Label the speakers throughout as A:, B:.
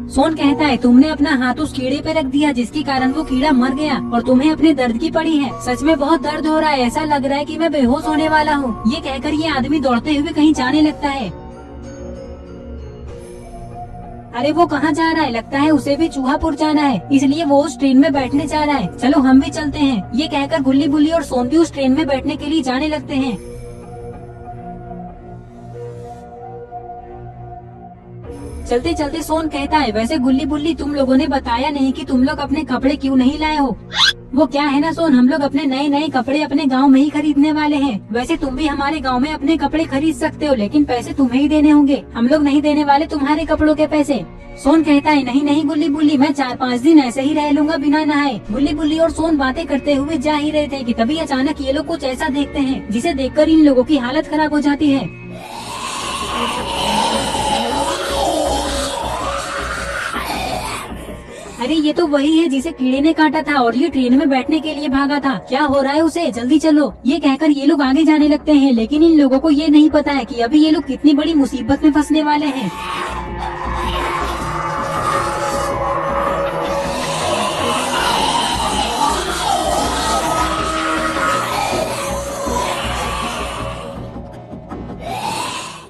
A: सोन कहता है तुमने अपना हाथ उस कीड़े पे रख दिया जिसके कारण वो कीड़ा मर गया और तुम्हें अपने दर्द की पड़ी है। सच में बहुत दर्द हो रहा है, ऐसा लग रहा है कि मैं बेहोश होने वाला हूँ। ये कहकर ये आदमी दौड़ते हुए कहीं जाने लगता है। अरे वो कहाँ जा रहा है? लगता है उसे भी चूहापुर जाना है, इसलिए वो उस ट्रेन में बैठने जा रहा है। चलो हम भी चलते हैं। ये कहकर गुल्ली बुल्ली और सोन भी उस ट्रेन में बैठने के लिए जाने लगते हैं। चलते चलते सोन कहता है वैसे गुल्ली बुल्ली तुम लोगों ने बताया नहीं कि तुम लोग अपने कपड़े क्यों नहीं लाए हो। वो क्या है ना सोन, हम लोग अपने नए नए कपड़े अपने गांव में ही खरीदने वाले हैं। वैसे तुम भी हमारे गांव में अपने कपड़े खरीद सकते हो, लेकिन पैसे तुम्हें ही देने होंगे, हम लोग नहीं देने वाले तुम्हारे कपड़ों के पैसे। सोन कहता है नहीं नहीं गुल्ली बुल्ली, मैं 4-5 दिन ऐसे ही रह लूंगा बिना नहाए। गुल्ली बुल्ली और सोन बातें करते हुए जा ही रहे थे कि तभी अचानक ये लोग कुछ ऐसा देखते हैं जिसे देखकर इन लोगों की हालत खराब हो जाती है। अरे ये तो वही है जिसे कीड़े ने काटा था और ये ट्रेन में बैठने के लिए भागा था। क्या हो रहा है उसे? जल्दी चलो। ये कहकर ये लोग आगे जाने लगते हैं, लेकिन इन लोगों को ये नहीं पता है कि अभी ये लोग कितनी बड़ी मुसीबत में फंसने वाले हैं।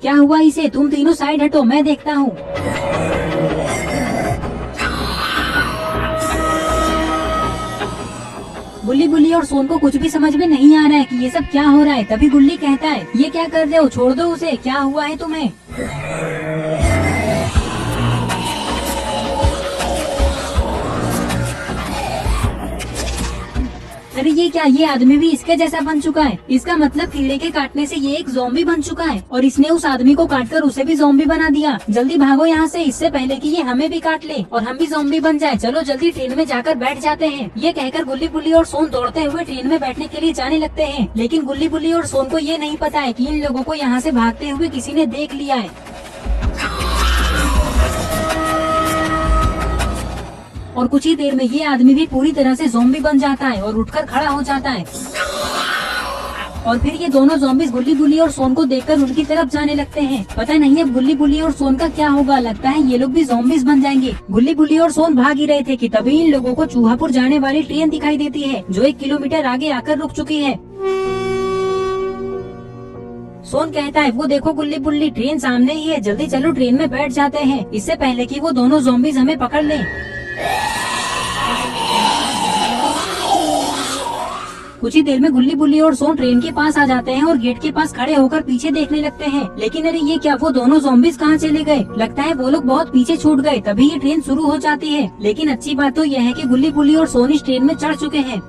A: क्या हुआ इसे? तुम तीनों साइड हटो, मैं देखता हूँ। गुल्ली बुल्ली और सोन को कुछ भी समझ में नहीं आ रहा है कि ये सब क्या हो रहा है। तभी गुल्ली कहता है ये क्या कर रहे हो, छोड़ दो उसे, क्या हुआ है तुम्हें? अरे ये क्या, ये आदमी भी इसके जैसा बन चुका है। इसका मतलब कीड़े के काटने से ये एक ज़ॉम्बी बन चुका है और इसने उस आदमी को काटकर उसे भी ज़ॉम्बी बना दिया। जल्दी भागो यहाँ से, इससे पहले कि ये हमें भी काट ले और हम भी ज़ॉम्बी बन जाए। चलो जल्दी ट्रेन में जाकर बैठ जाते हैं। ये कहकर गुल्ली बुल्ली और सोन दौड़ते हुए ट्रेन में बैठने के लिए जाने लगते हैं, लेकिन गुल्ली बुल्ली और सोन को ये नहीं पता है कि इन लोगों को यहाँ से भागते हुए किसी ने देख लिया है। और कुछ ही देर में ये आदमी भी पूरी तरह से ज़ॉम्बी बन जाता है और उठकर खड़ा हो जाता है। और फिर ये दोनों ज़ॉम्बीज गुल्ली बुल्ली और सोन को देखकर उनकी तरफ जाने लगते हैं। पता नहीं अब गुल्ली बुल्ली और सोन का क्या होगा, लगता है ये लोग भी ज़ॉम्बीज बन जाएंगे। गुल्ली बुल्ली और सोन भाग ही रहे थे कि तभी इन लोगों को चूहापुर जाने वाली ट्रेन दिखाई देती है, जो 1 किलोमीटर आगे आकर रुक चुकी है। सोन कहता है वो देखो गुल्ली बुल्ली, ट्रेन सामने ही है, जल्दी चलो ट्रेन में बैठ जाते हैं, इससे पहले कि वो दोनों ज़ॉम्बीज हमें पकड़ लें। कुछ ही देर में गुल्ली बुल्ली और सोन ट्रेन के पास आ जाते हैं और गेट के पास खड़े होकर पीछे देखने लगते हैं, लेकिन अरे ये क्या, वो दोनों ज़ॉम्बीज कहाँ चले गए? लगता है वो लोग बहुत पीछे छूट गए। तभी ये ट्रेन शुरू हो जाती है, लेकिन अच्छी बात तो यह है कि गुल्ली बुल्ली और सोन इस ट्रेन में चढ़ चुके हैं।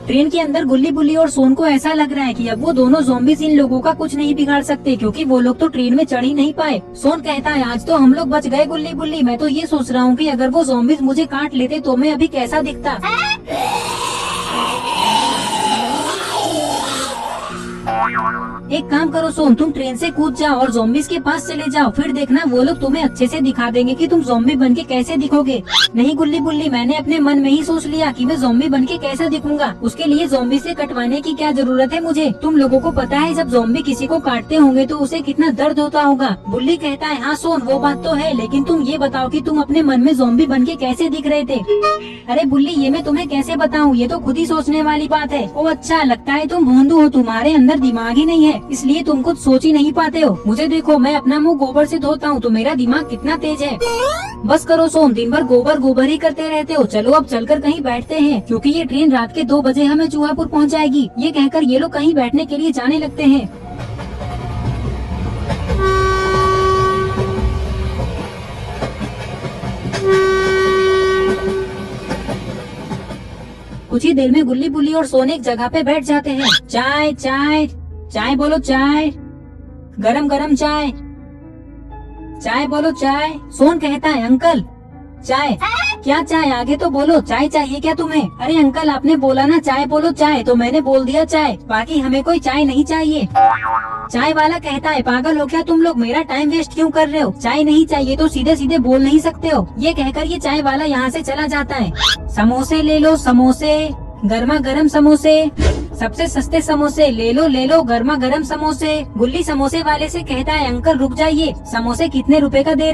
A: ट्रेन के अंदर गुल्ली बुल्ली और सोन को ऐसा लग रहा है कि अब वो दोनों ज़ॉम्बीज इन लोगों का कुछ नहीं बिगाड़ सकते, क्योंकि वो लोग तो ट्रेन में चढ़ ही नहीं पाए। सोन कहता है आज तो हम लोग बच गए गुल्ली बुल्ली, मैं तो ये सोच रहा हूँ कि अगर वो ज़ॉम्बीज मुझे काट लेते तो मैं अभी कैसा दिखता। एक काम करो सोन, तुम ट्रेन से कूद जाओ और ज़ॉम्बीज के पास चले जाओ, फिर देखना वो लोग तुम्हें अच्छे से दिखा देंगे कि तुम ज़ॉम्बी बन के कैसे दिखोगे। नहीं गुल्ली बुल्ली, मैंने अपने मन में ही सोच लिया कि मैं ज़ॉम्बी बन के कैसा दिखूंगा। उसके लिए ज़ॉम्बी से कटवाने की क्या जरूरत है मुझे? तुम लोगों को पता है जब ज़ॉम्बी किसी को काटते होंगे तो उसे कितना दर्द होता होगा। बुल्ली कहता है हाँ सोन वो बात तो है, लेकिन तुम ये बताओ कि तुम अपने मन में ज़ॉम्बी बन के कैसे दिख रहे थे? अरे बुल्ली ये मैं तुम्हें कैसे बताऊँ, ये तो खुद ही सोचने वाली बात है। ओ अच्छा, लगता है तुम भोंदू हो, तुम्हारे अंदर दिमाग ही नहीं है, इसलिए तुम कुछ सोच ही नहीं पाते हो। मुझे देखो, मैं अपना मुंह गोबर से धोता हूँ तो मेरा दिमाग कितना तेज है। बस करो सोन, दिन भर गोबर गोबर ही करते रहते हो। चलो अब चलकर कहीं बैठते हैं, क्योंकि ये ट्रेन रात के 2 बजे हमें चूहापुर पहुँचाएगी। ये कहकर ये लोग कहीं बैठने के लिए जाने लगते हैं। कुछ ही देर में गुल्ली बुल्ली और सोन एक जगह पे बैठ जाते हैं। चाय चाय चाय बोलो, चाय, गरम गरम चाय, चाय बोलो चाय। सोन कहता है अंकल चाय। क्या चाय? आगे तो बोलो, चाय चाहिए क्या तुम्हें? अरे अंकल आपने बोला ना चाय बोलो चाय, तो मैंने बोल दिया चाय, बाकी हमें कोई चाय नहीं चाहिए। चाय वाला कहता है पागल हो क्या तुम लोग, मेरा टाइम वेस्ट क्यों कर रहे हो? चाय नहीं चाहिए तो सीधे सीधे बोल नहीं सकते हो। ये कहकर ये चाय वाला यहाँ से चला जाता है। समोसे ले लो समोसे, गर्मा गर्म समोसे, सबसे सस्ते समोसे, ले लो गर्मा गर्म समोसे। गुल्ली समोसे वाले से कहता है अंकल रुक जाइए, समोसे कितने रुपए का दे